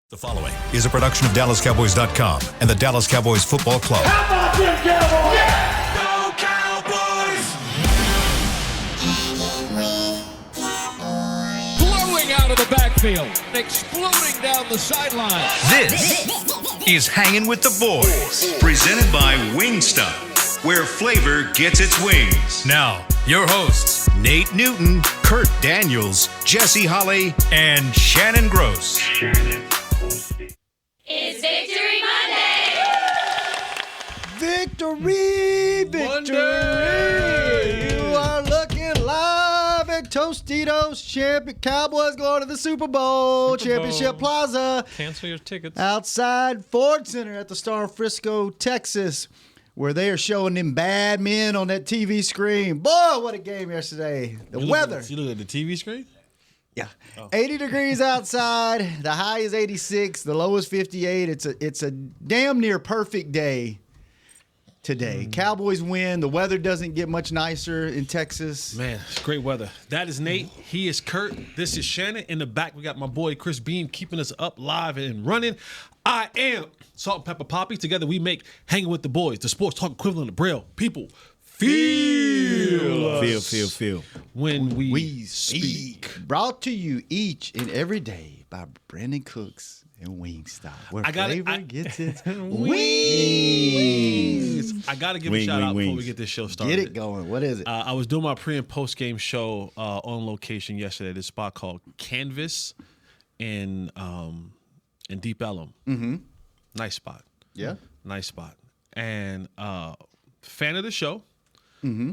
The following is a production of DallasCowboys.com and the Dallas Cowboys Football Club. How about them Cowboys? Yeah! Go Cowboys! Blowing out of the backfield, exploding down the sideline. This is Hangin with the Boys, presented by Wingstop, where flavor gets its wings. Now, your hosts, Nate Newton, Kurt Daniels, Jesse Holley, and Shannon Gross. It's Victory Monday! Victory! You are looking live at Tostitos Champion. Cowboys going to the Super Bowl. Championship Plaza. Cancel your tickets. Outside Ford Center at the Star of Frisco, Texas, where they are showing them bad men on that TV screen. Boy, what a game yesterday. The weather. You look at the TV screen? Yeah. 80 degrees outside. The high is 86. The low is 58. It's a damn near perfect day today. Cowboys win. The weather doesn't get much nicer in Texas. Man, it's great weather. That is Nate. He is Kurt. This is Shannon. In the back, we got my boy Chris Beam keeping us up live and running. I am Salt and Pepper Poppy. Together we make Hanging with the Boys, the sports talk equivalent of Braille. People feel when we speak. Brought to you each and every day by Brandon Cooks and Wingstop, where flavor gets its wings. I got to give a shout out before we get this show started. Get it going. What is it? I was doing my pre and post game show on location yesterday. This spot called Canvas in Deep Ellum. Mm-hmm. Nice spot. Yeah. Nice spot. And fan of the show,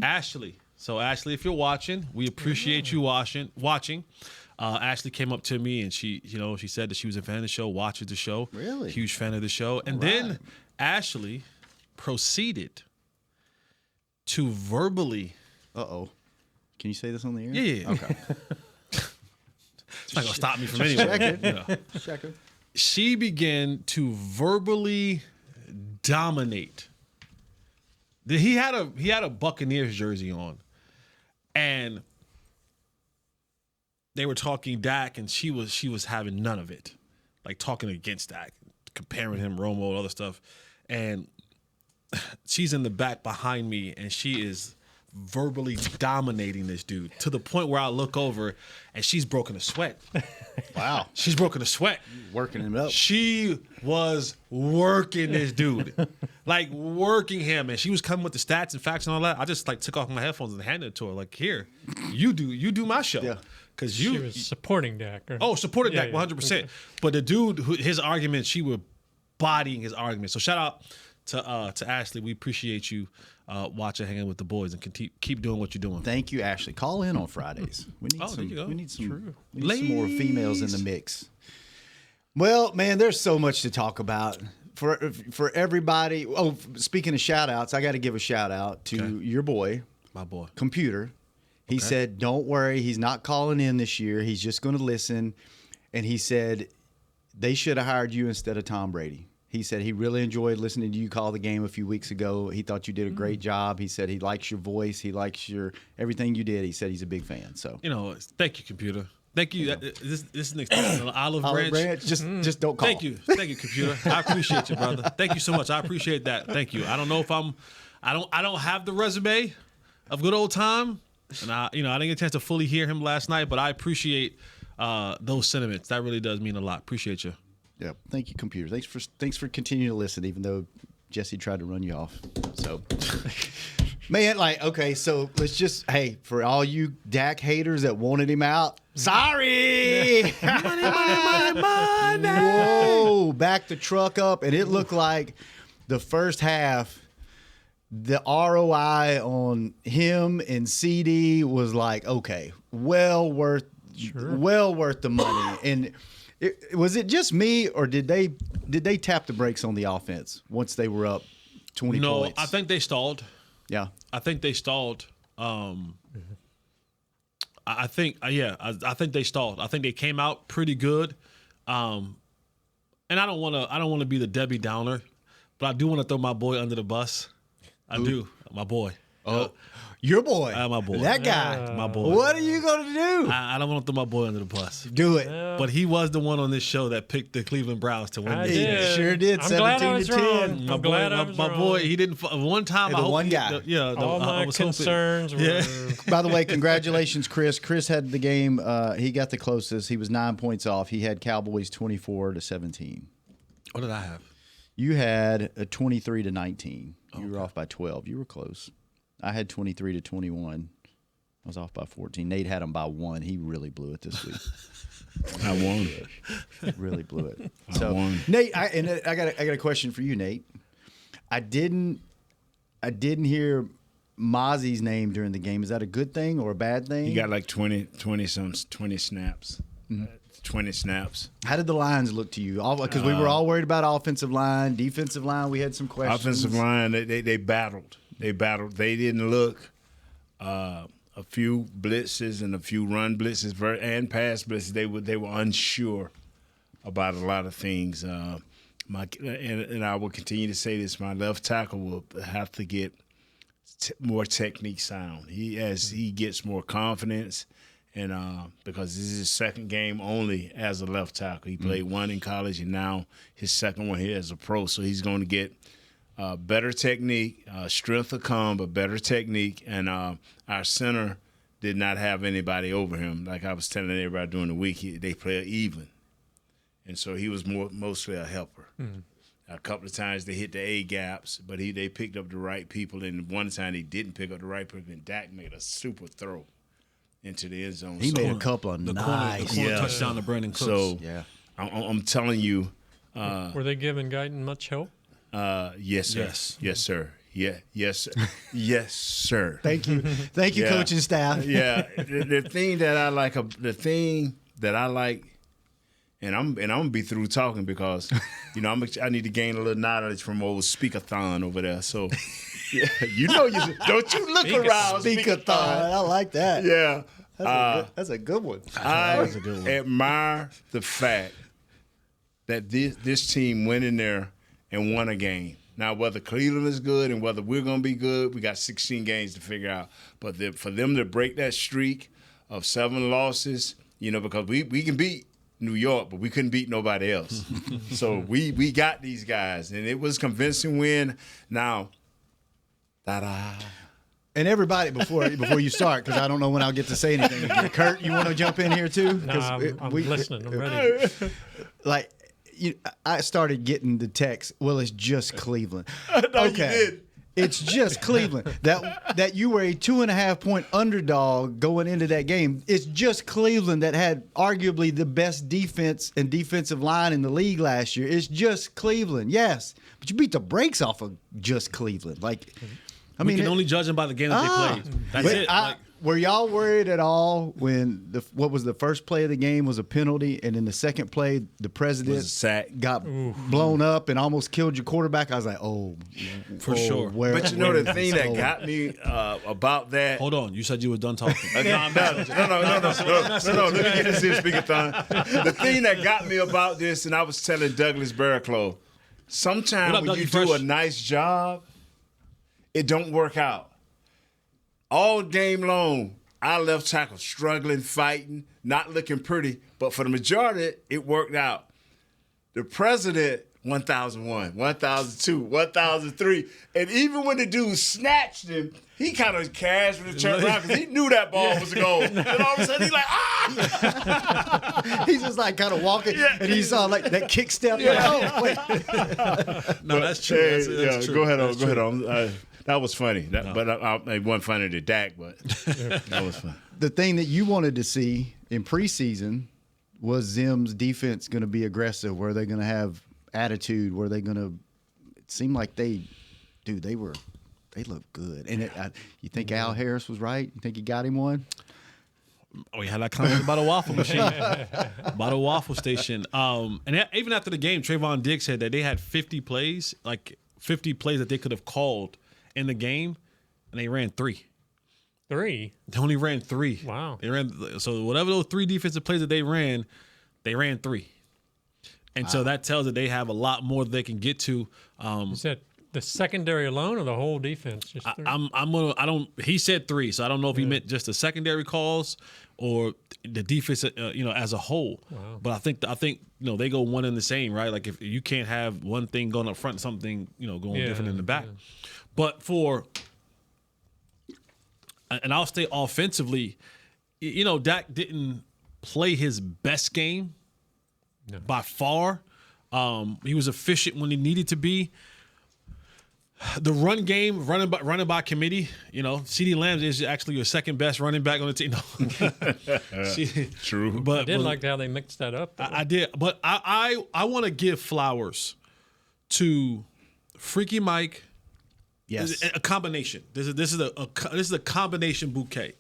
Ashley. So Ashley, if you're watching, we appreciate you watching. Ashley came up to me and she said that she was a fan of the show, watches the show. Really? Huge fan of the show. And then Ashley proceeded to verbally. Uh-oh. Can you say this on the air? Yeah. Okay. It's not gonna stop me from anything. Check it. You know. Check it. She began to verbally dominate. He had a Buccaneers jersey on, and they were talking Dak, and she was having none of it, like talking against Dak, comparing him, Romo, other stuff, and she's in the back behind me, and she is verbally dominating this dude to the point where I look over and she's broken a sweat. Wow. She's broken a sweat. Working him up. She was working this dude. Like working him. And she was coming with the stats and facts and all that. I just like took off my headphones and handed it to her. Like, here, you do my show. Yeah. Cause She was supporting Dak. Supported Dak 100%. Okay. But the dude, his argument, she was bodying his argument. So shout out to Ashley. We appreciate you watching Hanging with the Boys and keep doing what you're doing. Thank you, Ashley. Call in on Fridays. We need there you go. We need some True. more females in the mix. Well, man, there's so much to talk about for everybody. Oh, speaking of shout outs, I got to give a shout out to your boy, My boy. Computer. He said, don't worry, he's not calling in this year. He's just going to listen. And he said they should have hired you instead of Tom Brady. He said he really enjoyed listening to you call the game a few weeks ago. He thought you did a great job. He said he likes your voice. He likes everything you did. He said he's a big fan. So Thank you, Computer. Thank you. This is an extension of Olive Branch. Just don't call. Thank you, Computer. I appreciate you, brother. Thank you so much. I appreciate that. Thank you. I don't know if I don't have the resume of good old Tom, and I didn't get a chance to fully hear him last night, but I appreciate those sentiments. That really does mean a lot. Appreciate you. Yeah, thank you, Computer. Thanks for continuing to listen, even though Jesse tried to run you off. So, man, so let's just for all you Dak haters that wanted him out, sorry. money. Whoa, back the truck up, and it looked like the first half. The ROI on him and CD was like, okay, well worth the money. And was it just me, or did they tap the brakes on the offense once they were up 20 points? No, I think they stalled. Yeah, I think they stalled. I think they stalled. I think they came out pretty good. And I don't want to be the Debbie Downer, but I do want to throw my boy under the bus. I do, my boy. Your boy. My boy. That guy. My boy. What are you going to do? I don't want to throw my boy under the bus. Do it. But he was the one on this show that picked the Cleveland Browns to win. I the He game. did. sure did. I'm glad I 17 was to 10. wrong. My I'm boy, glad I was my wrong. boy, he didn't. One time, Hey, I the hope one he- guy. All I my was hoping- concerns were. Yeah. By the way, congratulations, Chris. Chris had the game. He got the closest. He was 9 points off. He had Cowboys 24-17. What did I have? You had a 23-19. You were off by 12. You were close. I had 23-21. I was off by 14. Nate had him by 1. He really blew it this week. I won. Really blew it. I won. Nate, I got a question for you, Nate. I didn't hear Mozzie's name during the game. Is that a good thing or a bad thing? He got like 20 snaps. 20 snaps. How did the lines look to you? Because we were all worried about offensive line, defensive line. We had some questions. Offensive line, they battled. They didn't look. A few blitzes and a few run blitzes and pass blitzes. They were unsure about a lot of things. And I will continue to say this: my left tackle will have to get more technique sound. As he gets more confidence, and because this is his second game only as a left tackle. He played one in college, and now his second one here as a pro. So he's going to get better technique, strength will come, but better technique. And our center did not have anybody over him. Like I was telling everybody during the week, they play even. And so he was mostly a helper. A couple of times they hit the A gaps, but they picked up the right people. And one time they didn't pick up the right people, and Dak made a super throw into the end zone. He made a couple of nice. The corner touchdown to Brandon Cooks. So Yeah. I'm telling you, Were they giving Guyton much help? yes, sir. Yes. Yes, sir. Yeah, yes, sir. Yes, sir. Thank you, Yeah. coaching staff. Yeah, the thing that I like, and I'm gonna be through talking because, I need to gain a little knowledge from old Speakathon over there. So, yeah, don't you look around Speakathon. I like that. Yeah, That's a good one. I admire the fact that this team went in there and won a game. Now, whether Cleveland is good and whether we're going to be good, we got 16 games to figure out. But for them to break that streak of 7 losses, because we can beat New York, but we couldn't beat nobody else. So we got these guys, and it was a convincing win. Now, ta-da. And everybody, before you start, because I don't know when I'll get to say anything again. Kurt, you want to jump in here too? No, I'm listening. I'm ready. Like, I started getting the text. Well, it's just Cleveland. No, you did. It's just Cleveland. That you were a 2.5 point underdog going into that game. It's just Cleveland that had arguably the best defense and defensive line in the league last year. It's just Cleveland, yes, but you beat the brakes off of just Cleveland. Like, We can only judge them by the game that they played. That's it. Were y'all worried at all when what was the first play of the game was a penalty, and in the second play the president Was a sack. got blown up and almost killed your quarterback? I was like, For sure. But the thing that got me about that. Hold on. You said you were done talking. No. Let me get this in, Speakathon. The thing that got me about this, and I was telling Douglas Barraclough, sometimes when you do a nice job, it don't work out. All game long, our left tackle struggling, fighting, not looking pretty. But for the majority, it worked out. The president, 1001, 1002, 1003. And even when the dude snatched him, he kind of casually turned around because he knew that ball was a goal. And all of a sudden, he's like, ah! He's just like kind of walking, and he saw like that kick step. Like, oh, wait. No, that's true. That's true. Go ahead on. That was funny. But it wasn't funny to Dak, but that was fun. The thing that you wanted to see in preseason was Zim's defense going to be aggressive? Were they going to have attitude? Were they going to – it seemed like they looked good. And you think Al Harris was right? You think he got him one? We had that comment about a waffle machine, about a waffle station. And even after the game, Trayvon Diggs said that they had 50 plays, like 50 plays that they could have called in the game, and they ran 3. 3? They only ran 3. Wow. They ran so whatever those 3 defensive plays that they ran 3. And so that tells that they have a lot more that they can get to. You said The secondary alone or the whole defense? Just three? He said 3, so I don't know if he meant just the secondary calls or the defense, as a whole. Wow. But I think they go one and the same, right? Like if you can't have one thing going up front, something going different in the back. Yeah. But and I'll stay offensively. Dak didn't play his best game by far. He was efficient when he needed to be. The run game, running by committee, CeeDee Lamb is actually your second best running back on the team. True. But I did like how they mixed that up. I did. But I want to give flowers to Freaky Mike. Yes. A combination. This is a combination bouquet.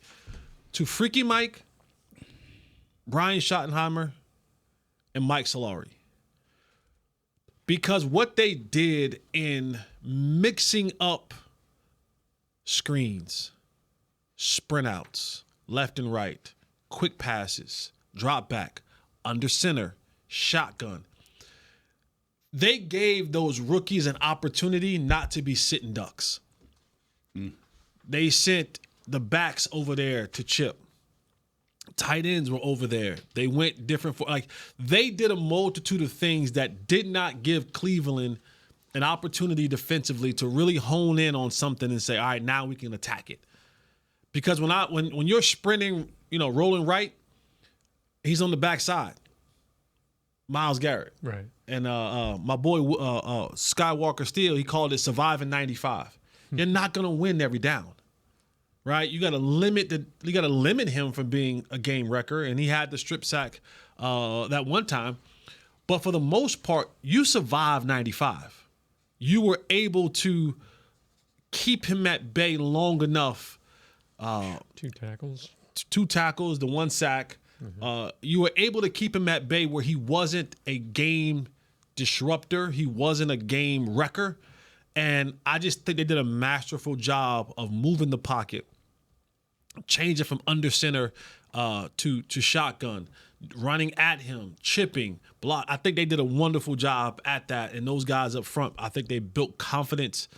To Freaky Mike, Brian Schottenheimer, and Mike Solari. Because what they did in mixing up screens, sprint outs, left and right, quick passes, drop back, under center, shotgun. They gave those rookies an opportunity not to be sitting ducks. They sent the backs over there to chip. Tight ends were over there. They went different they did a multitude of things that did not give Cleveland an opportunity defensively to really hone in on something and say, all right, now we can attack it. Because when you're sprinting, rolling right, he's on the backside. Myles Garrett. Right. And my boy Skywalker Steele, he called it surviving 95. You're not gonna win every down. Right, you got to limit him from being a game wrecker, and he had the strip sack that one time. But for the most part, you survived 95. You were able to keep him at bay long enough. 2 tackles. 2 tackles, the 1 sack. Mm-hmm. You were able to keep him at bay where he wasn't a game disruptor. He wasn't a game wrecker. And I just think they did a masterful job of moving the pocket, changing from under center to shotgun, running at him, chipping, block. I think they did a wonderful job at that. And those guys up front, I think they built confidence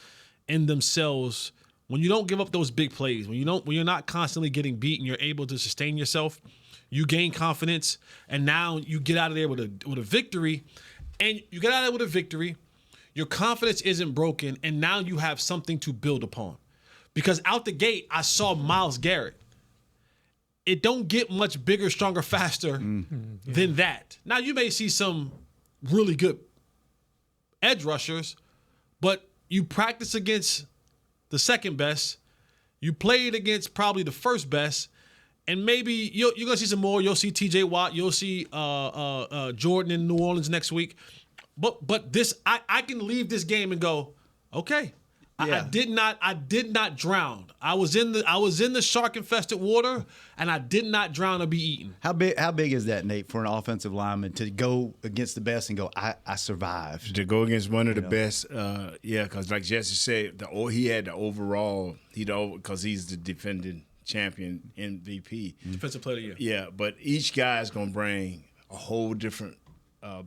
in themselves. When you don't give up those big plays, when you're not constantly getting beat and you're able to sustain yourself, you gain confidence. And now you get out of there with a victory. And you get out of there with a victory. Your confidence isn't broken, and now you have something to build upon. Because out the gate, I saw Myles Garrett. It don't get much bigger, stronger, faster than that. Now, you may see some really good edge rushers, but you practice against the second best. You played against probably the first best, and maybe you're going to see some more. You'll see T.J. Watt. You'll see Jordan in New Orleans next week. But this, I can leave this game and go, okay. Yeah. I did not drown. I was in the shark infested water, and I did not drown or be eaten. How big is that, Nate, for an offensive lineman to go against the best and go, I survived? To go against one of the best, because like Jesse said, he had the overall, because he's the defending champion MVP. Defensive player of the year. Yeah, but each guy's gonna bring a whole different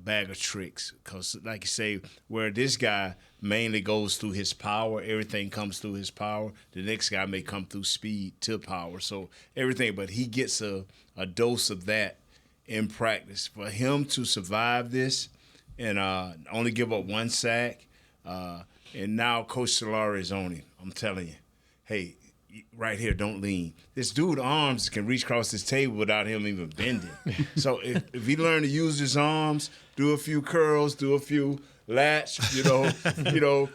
bag of tricks, because like you say, where this guy mainly goes through his power, everything comes through his power. The next guy may come through speed to power, so everything, but he gets a dose of that in practice. For him to survive this and only give up 1 sack, and now Coach Solari is on him. I'm telling you, hey, right here, don't lean. This dude's arms can reach across this table without him even bending. So if he learn to use his arms, do a few curls, do a few lats,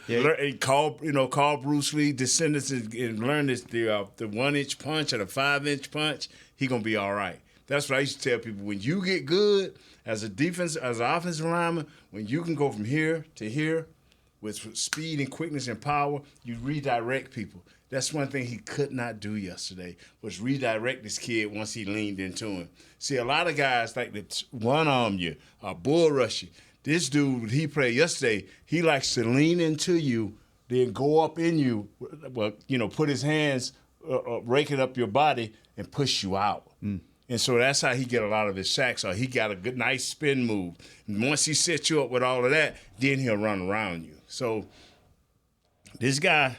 and call Bruce Lee descendants and learn this the 1-inch punch or the 5-inch punch, he gonna be all right. That's what I used to tell people. When you get good as an offensive lineman, when you can go from here to here with speed and quickness and power, you redirect people. That's one thing he could not do yesterday, was redirect this kid once he leaned into him. See, a lot of guys like to one-arm you, bull rush you. This dude, he played yesterday, he likes to lean into you, then go up in you, put his hands, raking up your body and push you out. And so that's how he get a lot of his sacks. So he got a good, nice spin move. And once he sets you up with all of that, then he'll run around you. So this guy,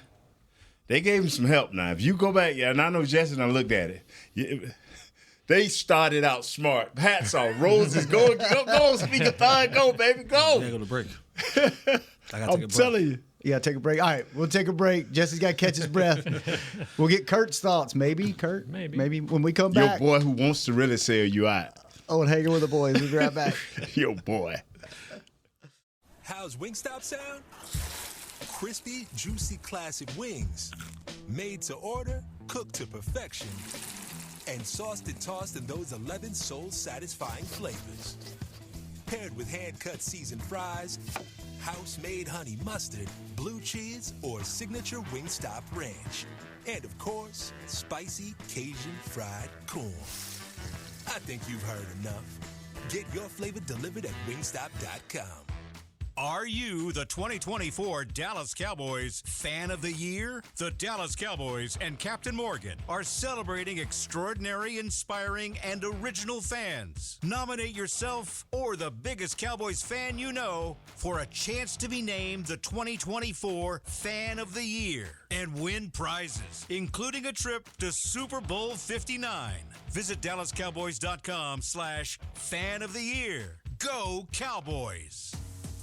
they gave him some help now. If you go back, and I know Jesse and I looked at it. They started out smart. Hats off. Roses, go, speaker-thon, go, baby, go. I gotta go to break. I gotta take a break. Telling you. You got to take a break. All right, we'll take a break. Jesse's got to catch his breath. We'll get Kurt's thoughts. Maybe, Kurt? Maybe when we come Your back. boy who wants to really sell you out. Oh, and Hanging with the Boys. We'll be right back. Your boy. How's Wingstop sound? Crispy, juicy, classic wings. Made to order, cooked to perfection. And sauced and tossed in those 11 soul-satisfying flavors. Paired with hand-cut seasoned fries, house-made honey mustard, blue cheese, or signature Wingstop ranch. And, of course, spicy Cajun fried corn. I think you've heard enough. Get your flavor delivered at wingstop.com. Are you the 2024 Dallas Cowboys Fan of the Year? The Dallas Cowboys and Captain Morgan are celebrating extraordinary, inspiring, and original fans. Nominate yourself or the biggest Cowboys fan you know for a chance to be named the 2024 Fan of the Year and win prizes, including a trip to Super Bowl 59. Visit DallasCowboys.com/Fan of the Year. Go Cowboys!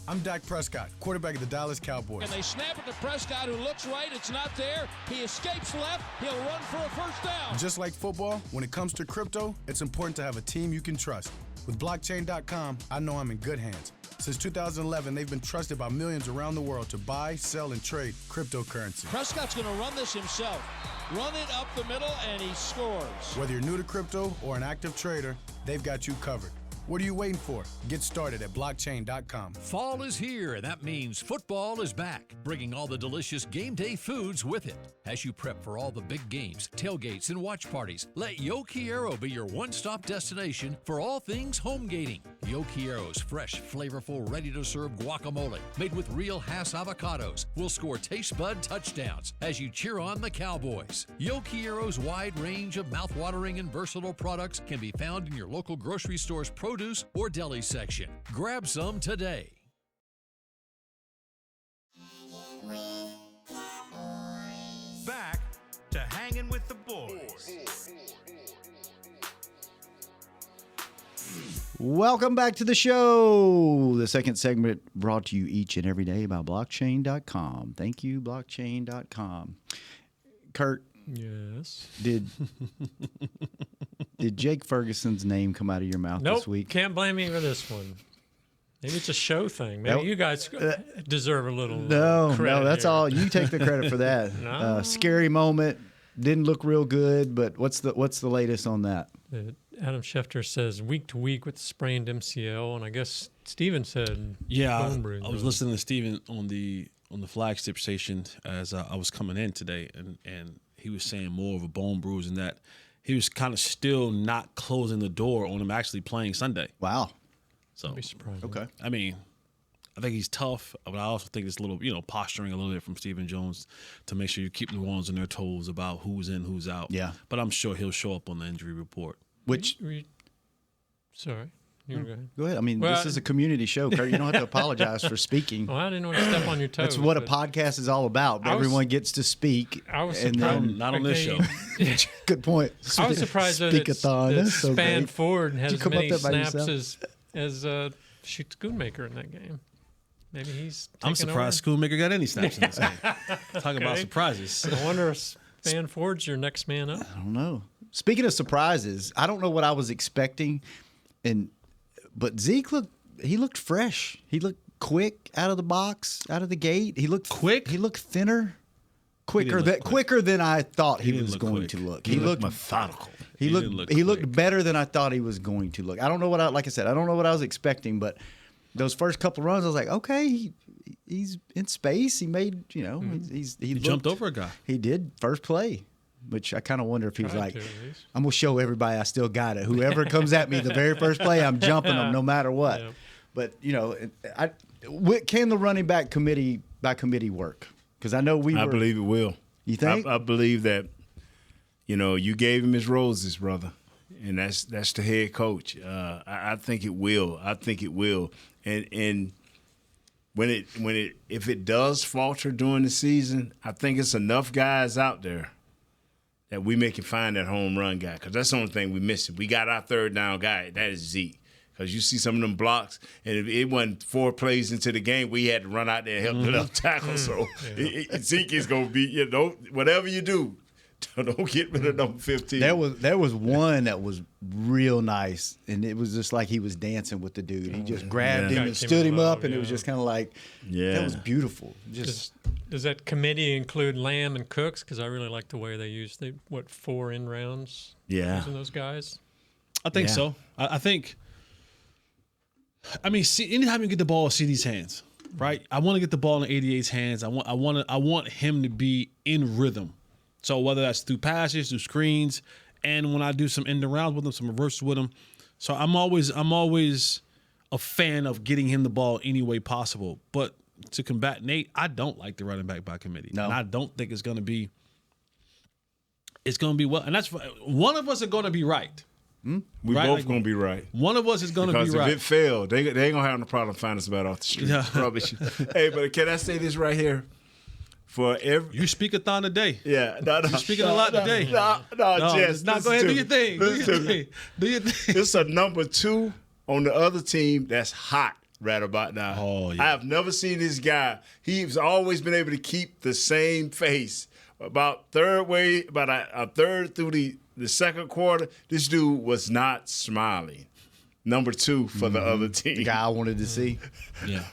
I'm Dak Prescott, quarterback of the Dallas Cowboys. And they snap it to Prescott, who looks right. It's not there. He escapes left. He'll run for a first down. Just like football, when it comes to crypto, it's important to have a team you can trust. With blockchain.com, I know I'm in good hands. Since 2011, they've been trusted by millions around the world to buy, sell, and trade cryptocurrency. Prescott's going to run this himself. Run it up the middle, and he scores. Whether you're new to crypto or an active trader, they've got you covered. What are you waiting for? Get started at blockchain.com. Fall is here, and that means football is back, bringing all the delicious game day foods with it. As you prep for all the big games, tailgates, and watch parties, let Yo Quiero be your one-stop destination for all things home gating. Yo Quiero's fresh, flavorful, ready-to-serve guacamole, made with real Hass avocados, will score taste bud touchdowns as you cheer on the Cowboys. Yo Quiero's wide range of mouth-watering and versatile products can be found in your local grocery store's produce or deli section. Grab some today. Back to Hanging with the Boys. Welcome back to the show. The second segment brought to you each and every day by blockchain.com. Thank you, blockchain.com. Kurt. Yes. Did Jake Ferguson's name come out of your mouth Nope, this week? can't blame me for this one. Maybe it's a show thing. Maybe you guys deserve a little credit. No, that's here. all. You take the credit for that. No. Scary moment. Didn't look real good, but what's the latest on that? Adam Schefter says week to week with sprained MCL, and I guess Steven said bone bruise. I was listening to Steven on the flagship station as I was coming in today, and he was saying more of a bone bruise and that he was kind of still not closing the door on him actually playing Sunday. Wow. So I'd be surprised. Okay. I mean, I think he's tough, but I also think it's a little, posturing a little bit from Stephen Jones to make sure you keep New Orleans on their toes about who's in, who's out. Yeah. But I'm sure he'll show up on the injury report. Which sorry. You go ahead. Go ahead. I mean, this is a community show, Kurt. You don't have to apologize for speaking. Well, I didn't want to step on your toes. That's what a podcast is all about. Everyone gets to speak. I was and surprised. then, Not on this show. good point. I was surprised that Span Ford has as many snaps as Shoot Schoonmaker in that game. Maybe he's I'm surprised Schoonmaker got any snaps in this game. Talking about Okay. surprises. I wonder if Span Ford's your next man up. I don't know. Speaking of surprises, I don't know what I was expecting, but Zeke looked fresh. He looked quick out of the box, out of the gate. He looked quick. He looked thinner, quicker than I thought he was going to look. He looked methodical. He looked better than I thought he was going to look. I don't know what I don't know what I was expecting, but those first couple runs, I was like, okay, he's in space. He made, he jumped over a guy. He did first play, which I kind of wonder if he was like, I'm gonna show everybody I still got it. Whoever comes at me the very first play, I'm jumping them no matter what. Yeah. But can the running back committee work? Because I know I believe it will. You think? I believe that. You gave him his roses, brother, and that's the head coach. I think it will. And if it does falter during the season, I think it's enough guys out there that we can find that home run guy, because that's the only thing we missing. We got our third down guy. That is Zeke. Because you see some of them blocks, and if it wasn't 4 plays into the game, we had to run out there and help the left tackle. So Zeke is going to be, whatever you do, don't get rid of number 15. There was one that was real nice, and it was just like he was dancing with the dude. He just grabbed him and stood him up, and it was just kind of like, that was beautiful. Does that committee include Lamb and Cooks? Because I really like the way they use 4 end rounds using those guys? I think so. I think, see, anytime you get the ball in CD's hands, right? I want to get the ball in 88's hands. I want him to be in rhythm. So whether that's through passes, through screens, and when I do some end rounds with him, some reverses with him. So I'm always a fan of getting him the ball any way possible. But to combat Nate, I don't like the running back by committee. No. And I don't think it's going to be well. And that's one of us are going to be right. We both going to be right. One of us is going to be right. Because if it failed, they ain't going to have no problem finding us about off the street. Probably should. Hey, but can I say this right here? You speak-a-thon today. Yeah. No. You're speaking a lot today. No, Jess. Go ahead, do your thing. Do your thing. It's a number 2 on the other team that's hot right about now. Oh, yeah. I have never seen this guy. He's always been able to keep the same face. About a third through the second quarter, this dude was not smiling. Number 2 for the other team. The guy I wanted to see. Yeah.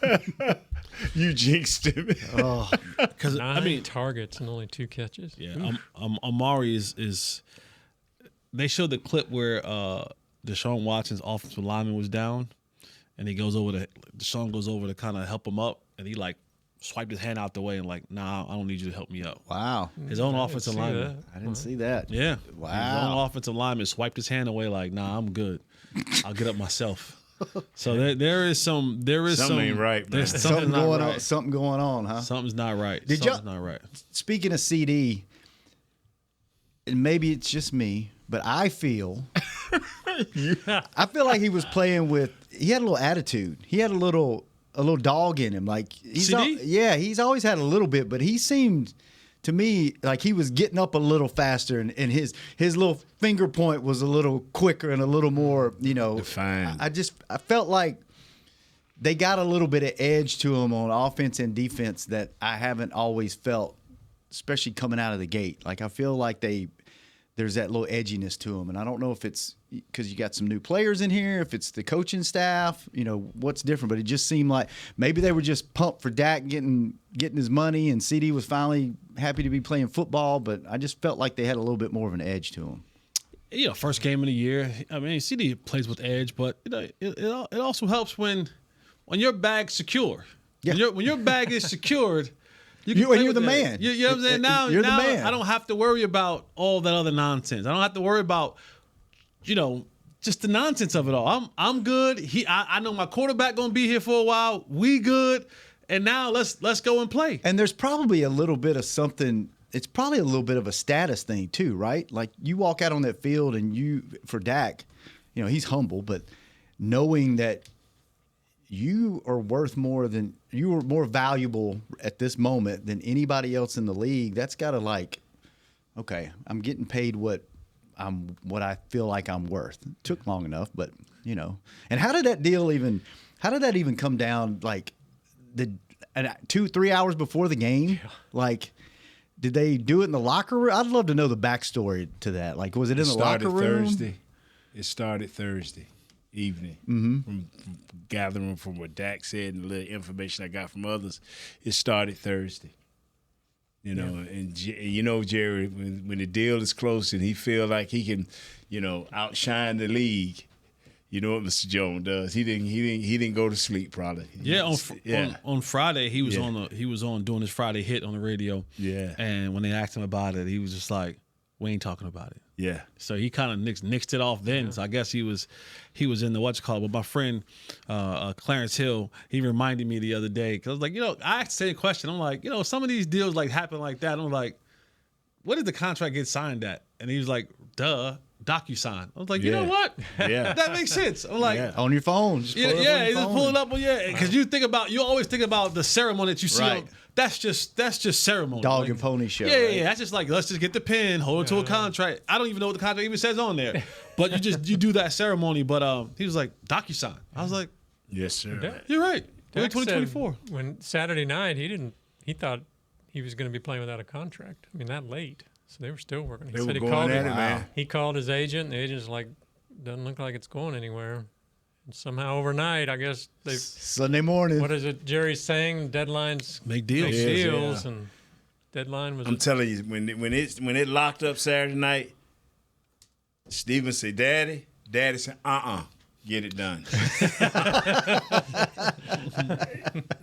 You jinxed him. Oh, because 9 targets and only 2 catches. Yeah, Amari is. They showed the clip where Deshaun Watson's offensive lineman was down, and Deshaun goes over to kind of help him up, and he swiped his hand out the way and nah, I don't need you to help me up. Wow. His own offensive lineman. I didn't see that. Yeah. Wow. His own offensive lineman swiped his hand away nah, I'm good. I'll get up myself. So there is something ain't right, man. There's something going right. on. Something going on, huh? Something's not right. Not right. Speaking of CD, and maybe it's just me, but I feel like he was playing with. He had a little attitude. He had a little dog in him. CD? He's always had a little bit, but he seemed to me like he was getting up a little faster, and his little finger point was a little quicker and a little more, defined. I felt like they got a little bit of edge to him on offense and defense that I haven't always felt, especially coming out of the gate. I feel like there's that little edginess to him, and I don't know if it's because you got some new players in here, if it's the coaching staff, what's different, but it just seemed like maybe they were just pumped for Dak getting his money, and CD was finally happy to be playing football, but I just felt like they had a little bit more of an edge to him. First game of the year. CD plays with edge, but it also helps when your bag's secure. Yeah. When your bag is secured, you're the man. You know what I'm saying? Now the man. I don't have to worry about all that other nonsense. I don't have to worry about, just the nonsense of it all. I'm good. I know my quarterback gonna be here for a while. We good. And now let's go and play. And there's probably a little bit of something. It's probably a little bit of a status thing too, right? Like you walk out on that field and for Dak, he's humble, but knowing that you are worth more than you are more valuable at this moment than anybody else in the league. That's got to okay, I'm getting paid what I feel like I'm worth. It took long enough, but And how did that even come down? 2-3 hours before the game? Yeah. Did they do it in the locker room? I'd love to know the backstory to that. Was it in the locker room? It started Thursday evening. Mm-hmm. From gathering from what Dak said and the little information I got from others, it started Thursday. And Jerry, when the deal is close and he feel like he can, outshine the league, you know what Mr. Jones does. He didn't go to sleep probably. On Friday he was on doing his Friday hit on the radio. Yeah. And when they asked him about it, he was just like, "We ain't talking about it." Yeah. So he kind of nixed it off then. Yeah. So I guess he was in the But my friend Clarence Hill, he reminded me the other day because I was like, I asked the same question. I'm like, some of these deals happen like that. I'm like, what did the contract get signed at? And he was like, duh. DocuSign. I was like, you know what? Yeah. That makes sense. I'm like, On your phone. Just pull it up on your just phone. pull it up. Because you always think about the ceremony that you see. Right. That's just ceremony. Dog Like, and pony show. Yeah, right? That's just like, let's just get the pen, hold it to a contract. I don't even know what the contract even says on there. But you do that ceremony. But he was like, DocuSign. I was like, yes, sir. you're right. We're in Dak said 2024. when Saturday night, he thought he was going to be playing without a contract. I mean, that late. So they were still working. He They were said he going called at it, man. He called his agent, and the agent's like, doesn't look like it's going anywhere. And somehow overnight, I guess they. Sunday morning. What is it Jerry's saying? Deadlines Make deals. make Yes, deals, yeah. and deadline was. I'm telling you, when it locked up Saturday night, Steven said, Daddy said, get it done.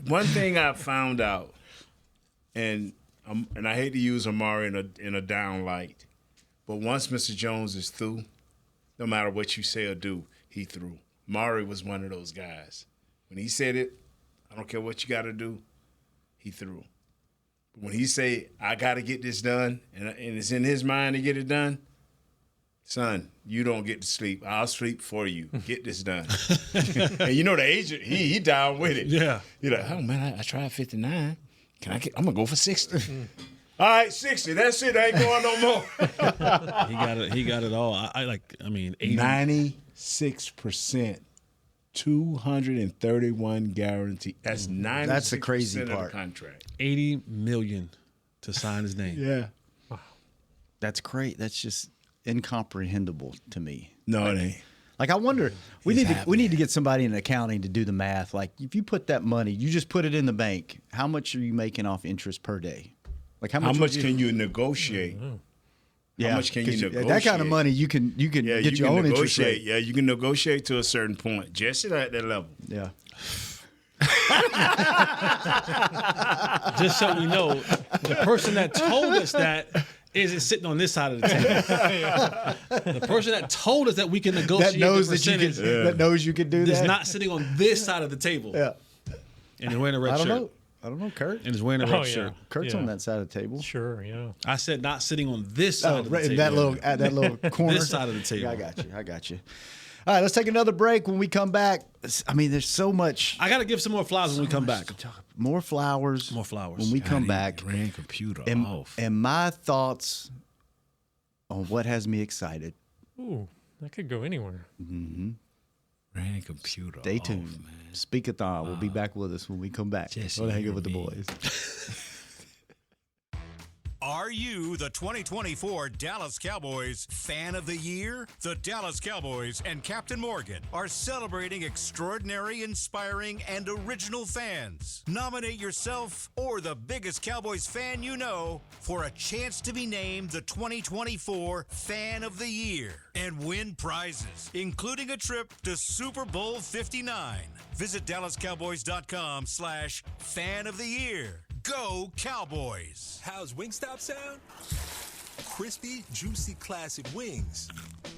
One thing I found out, and I hate to use Amari in a down light, but once Mr. Jones is through, no matter what you say or do, he through. Amari was one of those guys. When he said it, I don't care what you got to do, he through. But when he say, I got to get this done, and it's in his mind to get it done, son, you don't get to sleep. I'll sleep for you. Get this done. And you know the agent, he down with it. Yeah. You're like, oh, man, I tried 59. I'm going to go for 60. All right, 60. That's it. I ain't going no more. He got it all. I mean, 80. 96%. 231 guarantee. That's 96% That's the crazy of part. the contract. $80 million to sign his name. Yeah. That's great. That's just incomprehensible to me. No, it ain't. Like, I wonder, we need to get somebody in accounting to do the math. Like, if you put that money, you just put it in the bank, how much are you making off interest per day? Like, how much can you negotiate? Yeah, How much can you 'cause negotiate? That kind of money, you can get your own interest rate. Yeah, you can negotiate to a certain point. Jesse at that level. Yeah. Just so we know, the person that told us that isn't sitting on this side of the table. The person that told us that we can negotiate That knows the that you percentage can. That knows you can do is that. not sitting on this side of the table. Yeah. And he's wearing a red I shirt. don't know, Kurt. And he's wearing a red shirt. Kurt's on that side of the table. Sure, yeah. I said not sitting on this side of the Right in table. that little corner. This side of the table. Yeah, I got you. All right, let's take another break. When we come back, I mean, there's so much. I got to give some more flowers when we come back. More flowers. More flowers. When we come back. Ran computer off. And my thoughts on what has me excited. Ooh, that could go anywhere. Mm-hmm. Ran computer Stay tuned. off, man. Speak-a-thon will be back with us when we come back. We'll hang out with the boys. Are you the 2024 Dallas Cowboys Fan of the Year? The Dallas Cowboys and Captain Morgan are celebrating extraordinary, inspiring, and original fans. Nominate yourself or the biggest Cowboys fan you know for a chance to be named the 2024 Fan of the Year and win prizes, including a trip to Super Bowl 59. Visit DallasCowboys.com/Fan of the Year. Go Cowboys! How's Wingstop sound? Crispy, juicy, classic wings.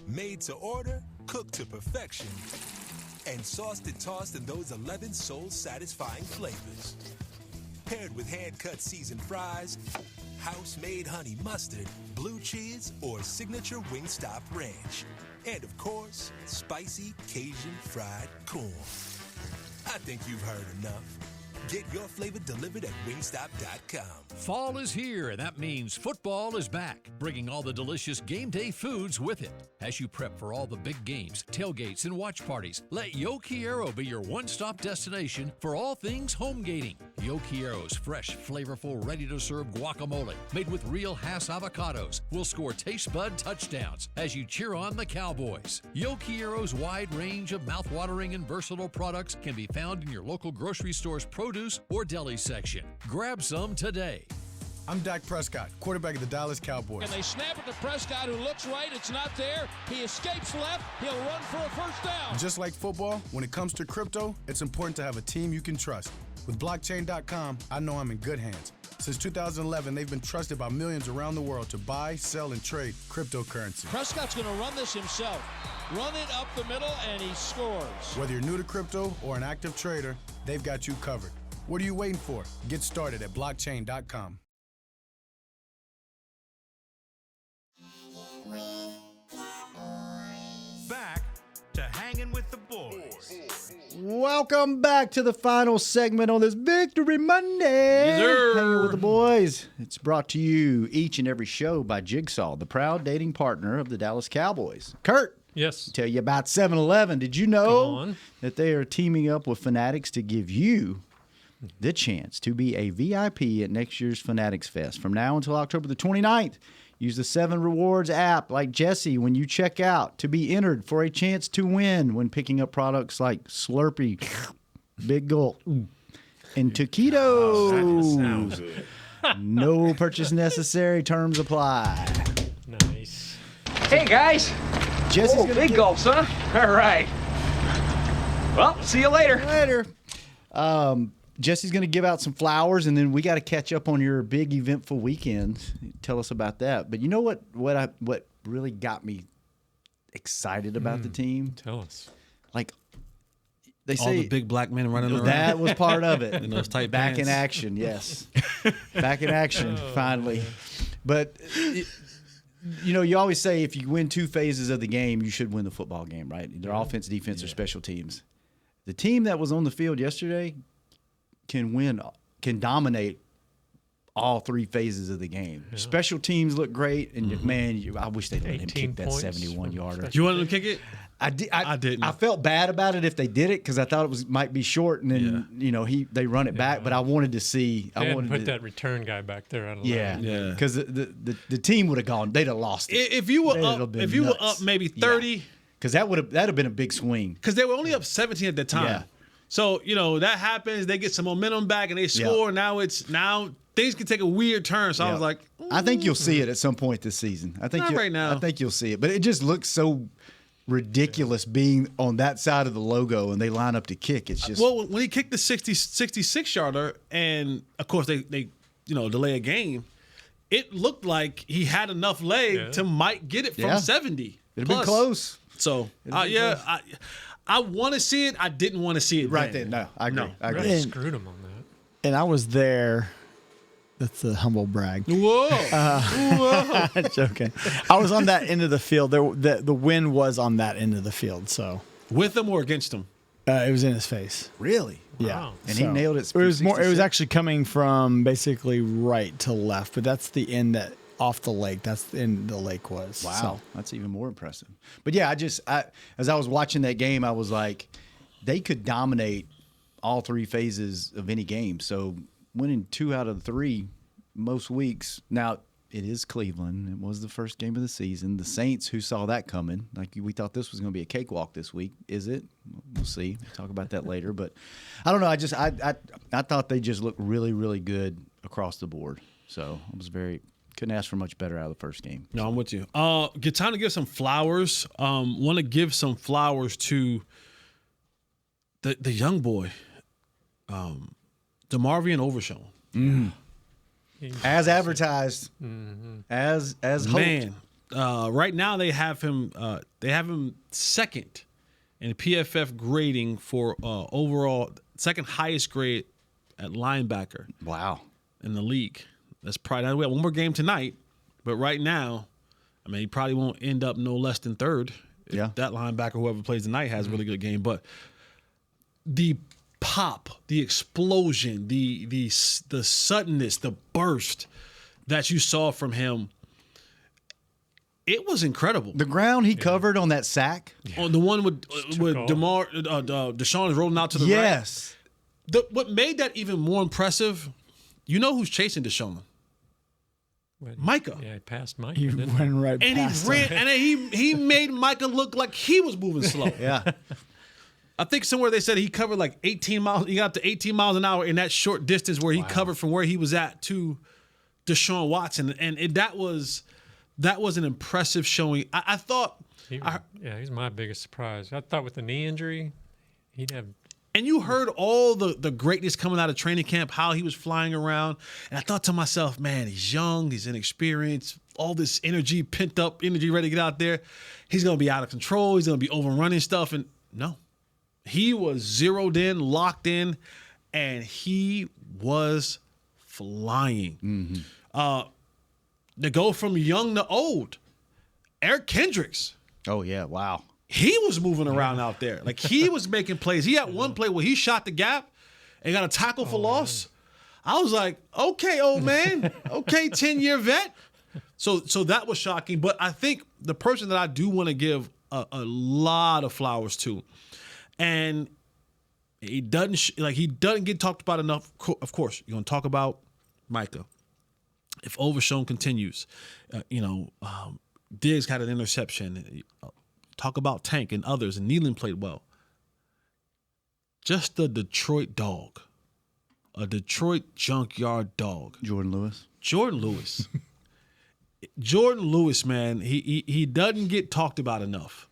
Made to order, cooked to perfection. And sauced and tossed in those 11 soul-satisfying flavors. Paired with hand-cut seasoned fries, house-made honey mustard, blue cheese, or signature Wingstop ranch. And, of course, spicy Cajun fried corn. I think you've heard enough. Get your flavor delivered at wingstop.com. Fall is here, and that means football is back, bringing all the delicious game day foods with it. As you prep for all the big games, tailgates, and watch parties, let Yo Quiero be your one-stop destination for all things home gating. Yo Quiero's fresh, flavorful, ready-to-serve guacamole, made with real Hass avocados, will score taste bud touchdowns as you cheer on the Cowboys. Yo Quiero's wide range of mouth-watering and versatile products can be found in your local grocery store's produce or deli section. Grab some today. I'm Dak Prescott, quarterback of the Dallas Cowboys. And they snap it to Prescott, who looks right. It's not there. He escapes left. He'll run for a first down. Just like football, when it comes to crypto, it's important to have a team you can trust. With blockchain.com, I know I'm in good hands. Since 2011, they've been trusted by millions around the world to buy, sell, and trade cryptocurrency. Prescott's going to run this himself. Run it up the middle, and he scores. Whether you're new to crypto or an active trader, they've got you covered. What are you waiting for? Get started at blockchain.com. Hangin' with the Boys. Welcome back to the final segment on this Victory Monday. Yes, sir. Hanging with the Boys. It's brought to you each and every show by Jigsaw, the proud dating partner of the Dallas Cowboys. Kurt. Yes. Tell you about 7-Eleven. Did you know that they are teaming up with Fanatics to give you the chance to be a VIP at next year's Fanatics Fest? From now until October the 29th, use the 7 Rewards app like Jesse when you check out to be entered for a chance to win when picking up products like Slurpee, Big Gulp, and Taquitos. No purchase necessary. Terms apply. Nice. Hey, guys. Jesse's gonna big gulps, huh? All right. Well, see you later. Jesse's going to give out some flowers, and then we got to catch up on your big eventful weekend. Tell us about that. But you know what really got me excited about the team? Tell us. Like they All say, the big black men running around. that was part of it. In those tight Back pants. in action, yes. Back in action, finally. But you always say if you win 2 phases of the game, you should win the football game, right? Either offense, defense, or special teams. The team that was on the field yesterday can dominate all 3 phases of the game. Yeah. Special teams look great, and man, I wish they'd let him kick that 71-yarder. You wanted to kick it? I didn't. I I felt bad about it if they did it because I thought it might be short, and then they run it back. But I wanted to see. I wanted to put that return guy back there out of line. Yeah. Because the team would have gone. They'd have lost it. If you were up maybe 30, because that'd have been a big swing. Because they were only up 17 at the time. Yeah. So that happens. They get some momentum back and they score. Now things can take a weird turn. So I was like, I think you'll see it at some point this season. I think Not right now. I think you'll see it, but it just looks so ridiculous being on that side of the logo and they line up to kick. It's just when he kicked the 66-yarder, and of course they delay a game, it looked like he had enough leg to might get it from 70. It'd been close. So I want to see it. I didn't want to see it right then. No, I agree. I agree. Really screwed him on that. And I was there. That's a humble brag. Whoa. Whoa. Joking. I was on that end of the field. The win was on that end of the field. So with him or against him? It was in his face. Really? Yeah. Wow. And he nailed it. It was more. It was actually coming from basically right to left, but that's the end that off the lake. That's the end the lake was. Wow. So. That's even more impressive. But yeah, as I was watching that game, I was like, they could dominate all 3 phases of any game. So winning 2 out of 3 most weeks. Now, it is Cleveland. It was the first game of the season. The Saints, who saw that coming, like we thought this was going to be a cakewalk this week. Is it? We'll see. We'll talk about that later. But I don't know. I thought they just looked really, really good across the board. So I was couldn't ask for much better out of the first game. No, I'm with you. Get time to give some flowers. Want to give some flowers to the young boy, DeMarvion Overshown. Mm. As advertised, as hoped. Man, right now they have him second in PFF grading for overall, second highest grade at linebacker. Wow, in the league. That's probably we have one more game tonight, but right now, I mean, he probably won't end up no less than third. Yeah, that linebacker, whoever plays tonight, has a really good game. But the pop, the explosion, the suddenness, the burst that you saw from him, it was incredible. The ground he covered on that sack, on the one with Deshaun is rolling out to the right. Yes. What made that even more impressive? You know who's chasing Deshaun? Micah. Yeah, he passed Micah. He went right and past he ran, him. and he made Micah look like he was moving slow. Yeah. I think somewhere they said he covered like 18 miles. He got up to 18 miles an hour in that short distance where he covered from where he was at to Deshaun Watson, and that was an impressive showing. I thought. He's my biggest surprise. I thought with the knee injury, he'd have. And you heard all the greatness coming out of training camp, how he was flying around. And I thought to myself, man, he's young, he's inexperienced, all this energy, pent up energy ready to get out there. He's going to be out of control. He's going to be overrunning stuff. And no, he was zeroed in, locked in, and he was flying. Mm-hmm. To go from young to old, Eric Kendricks. Oh, yeah. Wow. he was moving around out there. Like, he was making plays. He had one play where he shot the gap and got a tackle for loss. Man. I was like, okay, old man. Okay, 10-year vet. So that was shocking. But I think the person that I do want to give a lot of flowers to, and he doesn't get talked about enough. Of course, you're going to talk about Micah. If Overshown continues, Diggs had an interception. Talk about Tank and others, and Nealon played well. Just a Detroit dog. A Detroit junkyard dog. Jourdan Lewis. Jourdan Lewis, man, he doesn't get talked about enough.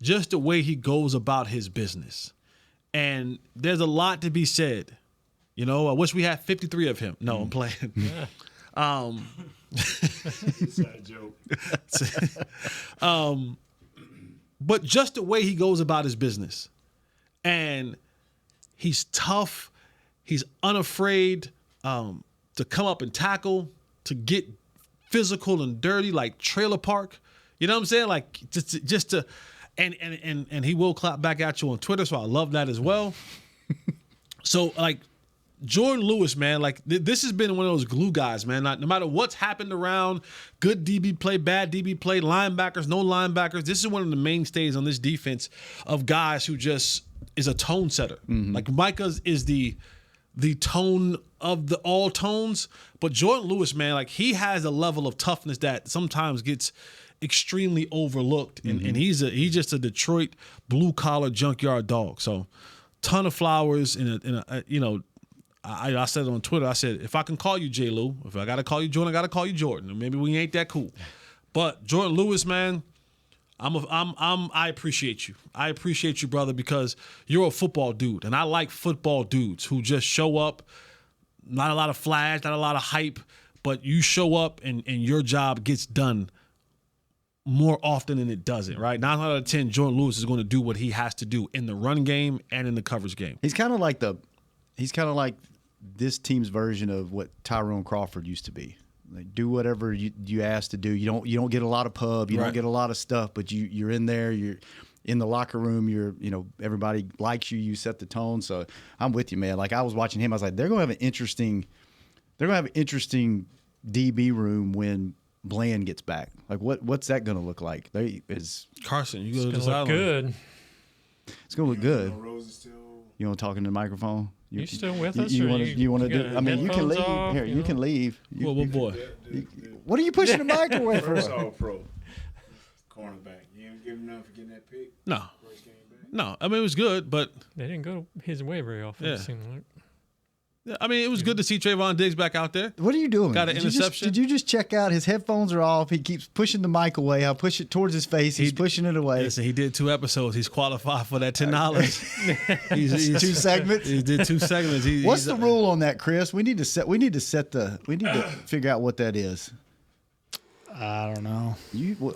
Just the way he goes about his business. And there's a lot to be said. I wish we had 53 of him. No, I'm playing. It's not a joke. But just the way he goes about his business. And he's tough. He's unafraid to come up and tackle, to get physical and dirty like trailer park. You know what I'm saying? Like just to and he will clap back at you on Twitter, so I love that as well. So like Jourdan Lewis, man, like this has been one of those glue guys, man. No matter what's happened around, good DB play, bad DB play, linebackers, no linebackers, this is one of the mainstays on this defense of guys who just is a tone setter. Mm-hmm. Like Micah's is the tone of the all tones, but Jourdan Lewis, man, like he has a level of toughness that sometimes gets extremely overlooked, and he's just a Detroit blue collar junkyard dog. So, ton of flowers I said it on Twitter. I said, if I can call you J. Lou, if I got to call you Jordan, I got to call you Jordan. Maybe we ain't that cool. But Jourdan Lewis, man, I appreciate you. I appreciate you, brother, because you're a football dude. And I like football dudes who just show up, not a lot of flash, not a lot of hype, but you show up and your job gets done more often than it doesn't, right? 9 out of 10, Jourdan Lewis is going to do what he has to do in the run game and in the coverage game. He's kind of like this team's version of what Tyrone Crawford used to be. Like, do whatever you ask to do. You don't get a lot of pub. You don't get a lot of stuff, but you're in there. You're in the locker room. Everybody likes you. You set the tone. So I'm with you, man. Like, I was watching him. I was like, they're gonna have an interesting DB room when Bland gets back. Like, what's that gonna look like? Carson, you go to the sideline. Good. It's gonna look good. You want to talk into the microphone? You still with us? You want to do? I mean, you can leave. Here, you can leave. Well, boy. What are you pushing the microwave for? First all pro cornerback. You didn't give him enough for getting that pick. No. I mean, it was good, but they didn't go his way very often. Yeah. It seemed like. I mean, it was good to see Trayvon Diggs back out there. What are you doing? Got an interception. Did you just check out? His headphones are off. He keeps pushing the mic away. I'll push it towards his face. He's pushing it away. Listen, he did 2 episodes. He's qualified for that $10. he's 2 segments. He did 2 segments. What's the rule on that, Chris? We need to figure out what that is. I don't know.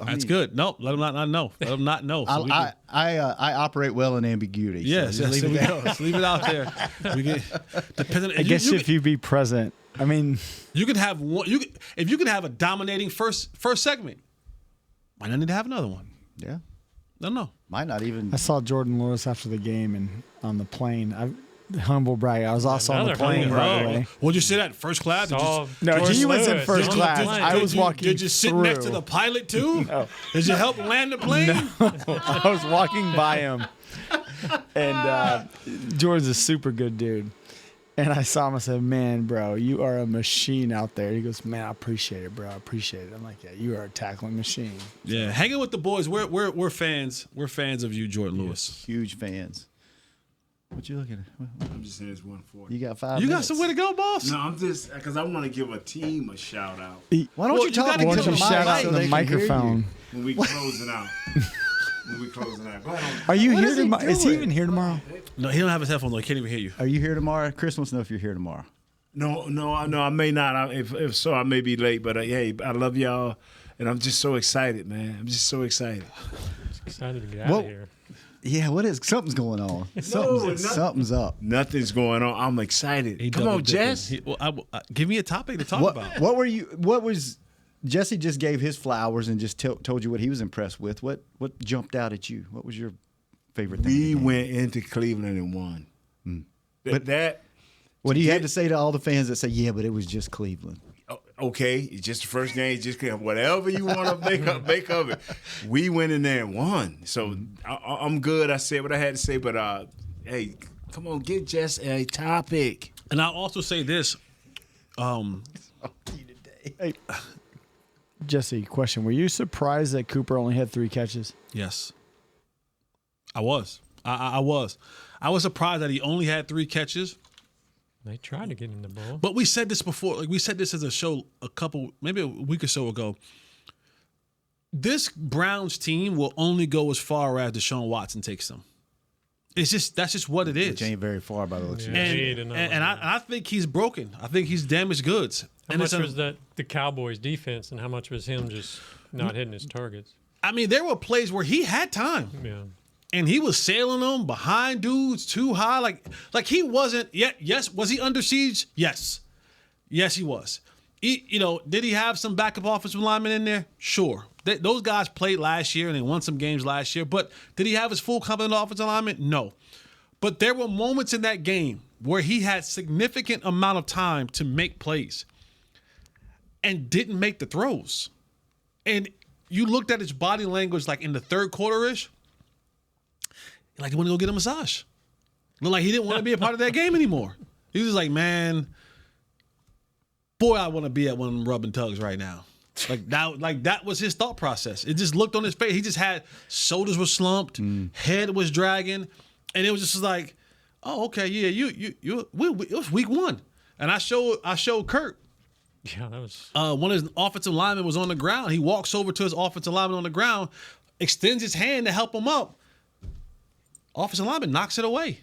That's good. No, let him not know. Let him not know. So I operate well in ambiguity. Yes, so leave it out there. I guess if you be present, I mean, you can have one. If you can have a dominating first segment, might not need to have another one. Yeah, no, might not even. I saw Jourdan Lewis after the game and on the plane. Humble brag. I was also on the plane, by the way. What'd you sit at? First class? He was in first class. I was walking Did you sit next to the pilot, too? No. Did you help land the plane? No. I was walking by him. And George's a super good dude. And I saw him. I said, man, bro, you are a machine out there. He goes, man, I appreciate it, bro. I appreciate it. I'm like, yeah, you are a tackling machine. Yeah, hanging with the boys. We're fans. We're fans of you, Jourdan Lewis. Huge fans. What you looking at? I'm just saying it's 140. You got 5 minutes. You got somewhere to go, boss? No, I'm just because I want to give a team a shout out. Why don't you talk to the shout out the microphone when we closing out? Go ahead. Are you here tomorrow? Is he even here tomorrow? No, he don't have his headphones on. He can't even hear you. Are you here tomorrow? Chris wants to know if you're here tomorrow. No, I may not. If so, I may be late. But hey, I love y'all, and I'm just so excited, man. I'm just so excited. Excited to get out of here. Yeah, something's going on. Something's up. Nothing's going on. I'm excited. Come on, Jess. Give me a topic to talk about. What was Jesse just gave his flowers and just told you what he was impressed with. What jumped out at you? What was your favorite thing? We went into Cleveland and won. But that. What do you have to say to all the fans that say, yeah, but it was just Cleveland? Okay, it's just the first game. Just whatever you want to make of it. We went in there and won. So I'm good. I said what I had to say. But, hey, come on, get Jess a topic. And I'll also say this. Hey, Jesse, question. Were you surprised that Cooper only had 3 catches? Yes. I was. I was. I was surprised that he only had 3 catches. They tried to get him the ball. But we said this before. Like we said this as a show maybe a week or so ago. This Browns team will only go as far as Deshaun Watson takes them. That's just what it is. Which ain't very far by the looks of it. And I think he's broken. I think he's damaged goods. How much was that the Cowboys defense, and how much was him just not hitting his targets? I mean, there were plays where he had time. Yeah. And he was sailing them behind dudes too high. Like he wasn't yet. Yes. Was he under siege? Yes. Yes, he was. Did he have some backup offensive linemen in there? Sure. Those guys played last year and they won some games last year. But did he have his full complement of offensive linemen? No. But there were moments in that game where he had significant amount of time to make plays and didn't make the throws. And you looked at his body language like in the third quarter-ish, like he wanted to go get a massage. Looked like he didn't want to be a part of that game anymore. He was just like, man, boy, I want to be at one of them rubbing tugs right now. That was his thought process. It just looked on his face. He just had shoulders were slumped, head was dragging, and it was just like, oh, okay, yeah, it was week 1, and I showed Kurt. Yeah, that was one of his offensive linemen was on the ground. He walks over to his offensive lineman on the ground, extends his hand to help him up. Offensive lineman knocks it away.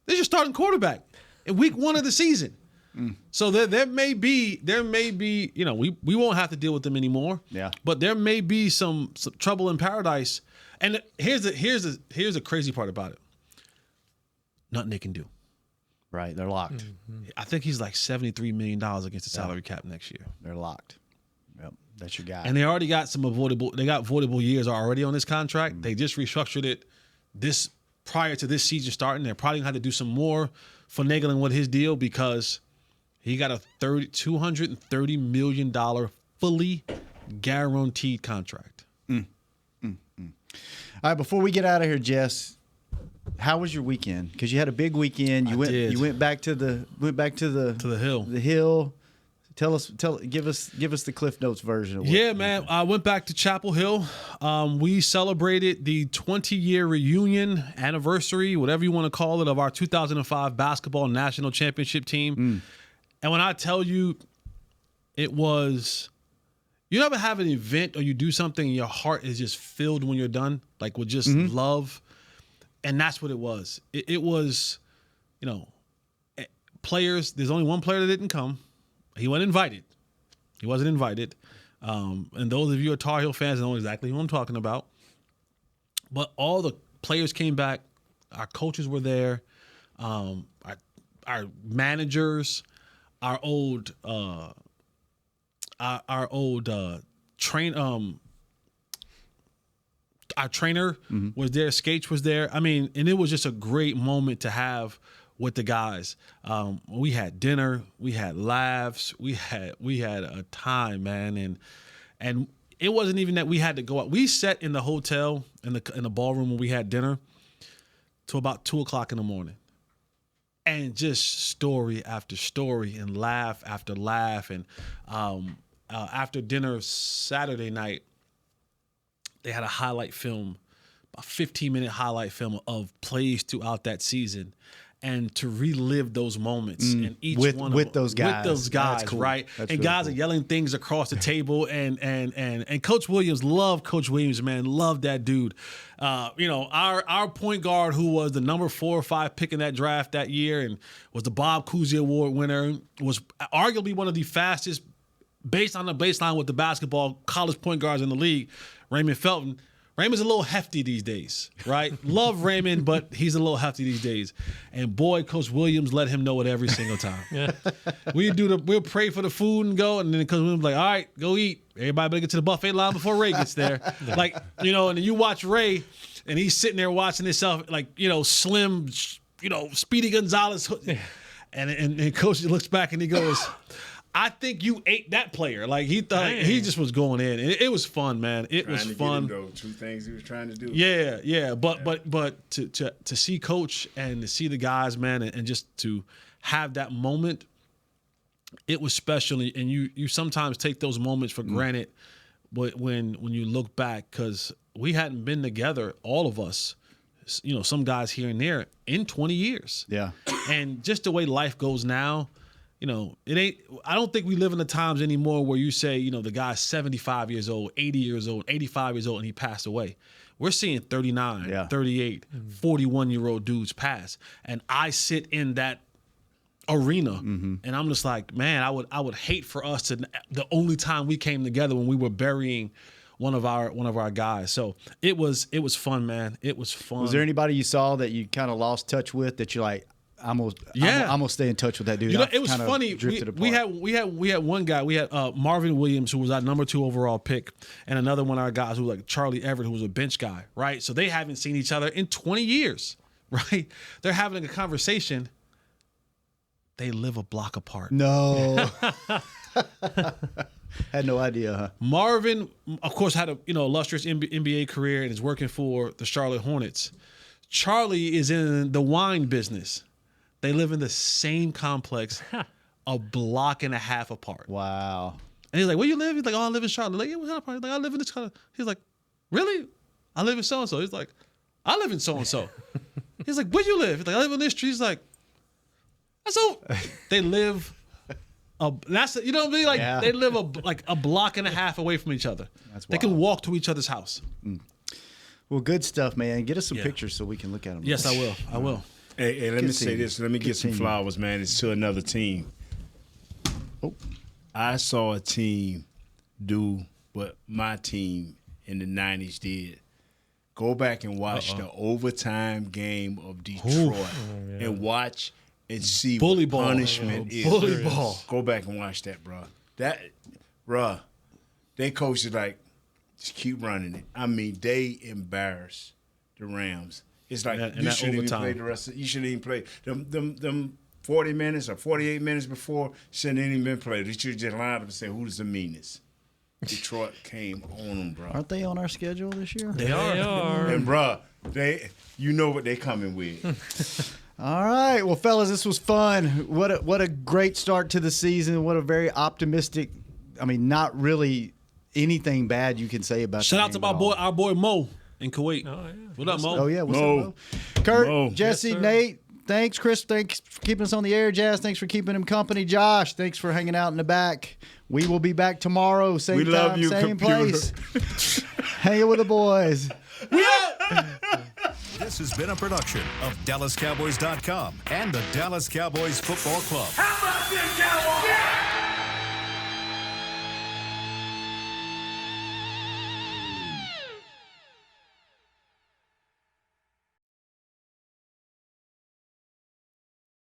This is your starting quarterback in week 1 of the season. So there may be, we won't have to deal with them anymore. Yeah. But there may be some trouble in paradise. And here's the crazy part about it. Nothing they can do. Right, they're locked. Mm-hmm. I think he's like $73 million against the salary cap next year. They're locked. Yep, that's your guy. And they already got voidable years already on this contract. They just restructured it prior to this season starting. They're probably gonna have to do some more finagling with his deal because he got a $230 million fully guaranteed contract. All right, before we get out of here, Jess, how was your weekend? Because you had a big weekend. You went back to the hill. The hill. Give us the Cliff Notes version of what. Yeah, man. I went back to Chapel Hill. We celebrated the 20-year reunion anniversary, whatever you want to call it, of our 2005 basketball national championship team. And when I tell you, it was, you never have an event or you do something and your heart is just filled when you're done, like with just love. And that's what it was. It was, players. There's only one player that didn't come. He wasn't invited. And those of you who are Tar Heel fans know exactly who I'm talking about. But all the players came back. Our coaches were there. Our managers, our old our trainer was there. Skates was there. I mean, and it was just a great moment to have with the guys. We had dinner, we had laughs, we had a time, man, and it wasn't even that we had to go out. We sat in the hotel in the ballroom when we had dinner till about 2:00 in the morning, and just story after story and laugh after laugh. And after dinner Saturday night, they had a highlight film, a 15-minute highlight film of plays throughout that season. And to relive those moments and each one with those guys, cool. Right? That's and really guys cool. are yelling things across the table, and Coach Williams, love Coach Williams, man, love that dude. Our point guard, who was the number 4 or 5 pick in that draft that year, and was the Bob Cousy Award winner, was arguably one of the fastest, based on the baseline with the basketball, college point guards in the league. Raymond Felton Raymond's a little hefty these days, right? Love Raymond, but he's a little hefty these days. And boy, Coach Williams let him know it every single time. Yeah. We'll pray for the food and go, and then Coach Williams like, all right, go eat. Everybody better get to the buffet line before Ray gets there. Like, and then you watch Ray, and he's sitting there watching himself, like, slim, Speedy Gonzalez. And Coach looks back and he goes, I think you ate that player. Like, he thought he just was going in. It was fun, man. It was fun. Get him, 2 things he was trying to do. Yeah. But to see Coach and to see the guys, man, and just to have that moment, it was special. And you sometimes take those moments for granted, but when you look back, because we hadn't been together, all of us, some guys here and there, in 20 years. Yeah. And just the way life goes now, it ain't. I don't think we live in the times anymore where you say, the guy's 75 years old, 80 years old, 85 years old, and he passed away. We're seeing 39, 38, 41-year-old dudes pass. And I sit in that arena, and I'm just like, man, I would hate for us to. The only time we came together when we were burying one of our guys. So it was fun, man. It was fun. Was there anybody you saw that you kind of lost touch with that you're like, I'm gonna stay in touch with that dude? It was funny. We had one guy. We had Marvin Williams, who was our number 2 overall pick, and another one of our guys who was like Charlie Everett, who was a bench guy, right? So they haven't seen each other in 20 years, right? They're having a conversation. They live a block apart. No. Had no idea, huh? Marvin, of course, had a illustrious NBA career and is working for the Charlotte Hornets. Charlie is in the wine business. They live in the same complex, a block and a half apart. Wow. And he's like, where you live? He's like, oh, I live in Charlotte. Like, yeah, what kind of part? He's like, I live in this kind of. He's like, really? I live in so-and-so. He's like, I live in so-and-so. He's like, where you live? He's like, I live on this street. He's like, so they live, that's, you know what I mean? Like, they live a block and a half away from each other. That's wild. They can walk to each other's house. Well, good stuff, man. Get us some pictures so we can look at them. Yes, I will. Hey, let me say this. Let me get some flowers, man. It's to another team. Oh, I saw a team do what my team in the 90s did. Go back and watch the overtime game of Detroit and watch and see bully what ball. Punishment is. Bully ball. Go back and watch that, bro. They coach is like, just keep running it. I mean, they embarrassed the Rams. It's like you shouldn't even play the rest. You shouldn't even play them 40 minutes or 48 minutes before. Shouldn't even been played. You should just line up and say, "Who's the meanest?" Detroit came on them, bro. Aren't they on our schedule this year? They are. And bro, you know what they coming with. All right, well, fellas, this was fun. What a great start to the season. What a very optimistic. I mean, not really anything bad you can say about. Shout out to our boy Mo in Kuwait. Oh, yeah. What up, Mo? Oh, yeah. What's up, Mo? Kurt, Mo. Jesse, Yes, Nate, thanks. Chris, thanks for keeping us on the air. Jazz, thanks for keeping him company. Josh, thanks for hanging out in the back. We will be back tomorrow, same We time, love you, same computer. place. Hanging with the boys. This has been a production of DallasCowboys.com and the Dallas Cowboys Football Club. How about this, Cowboys?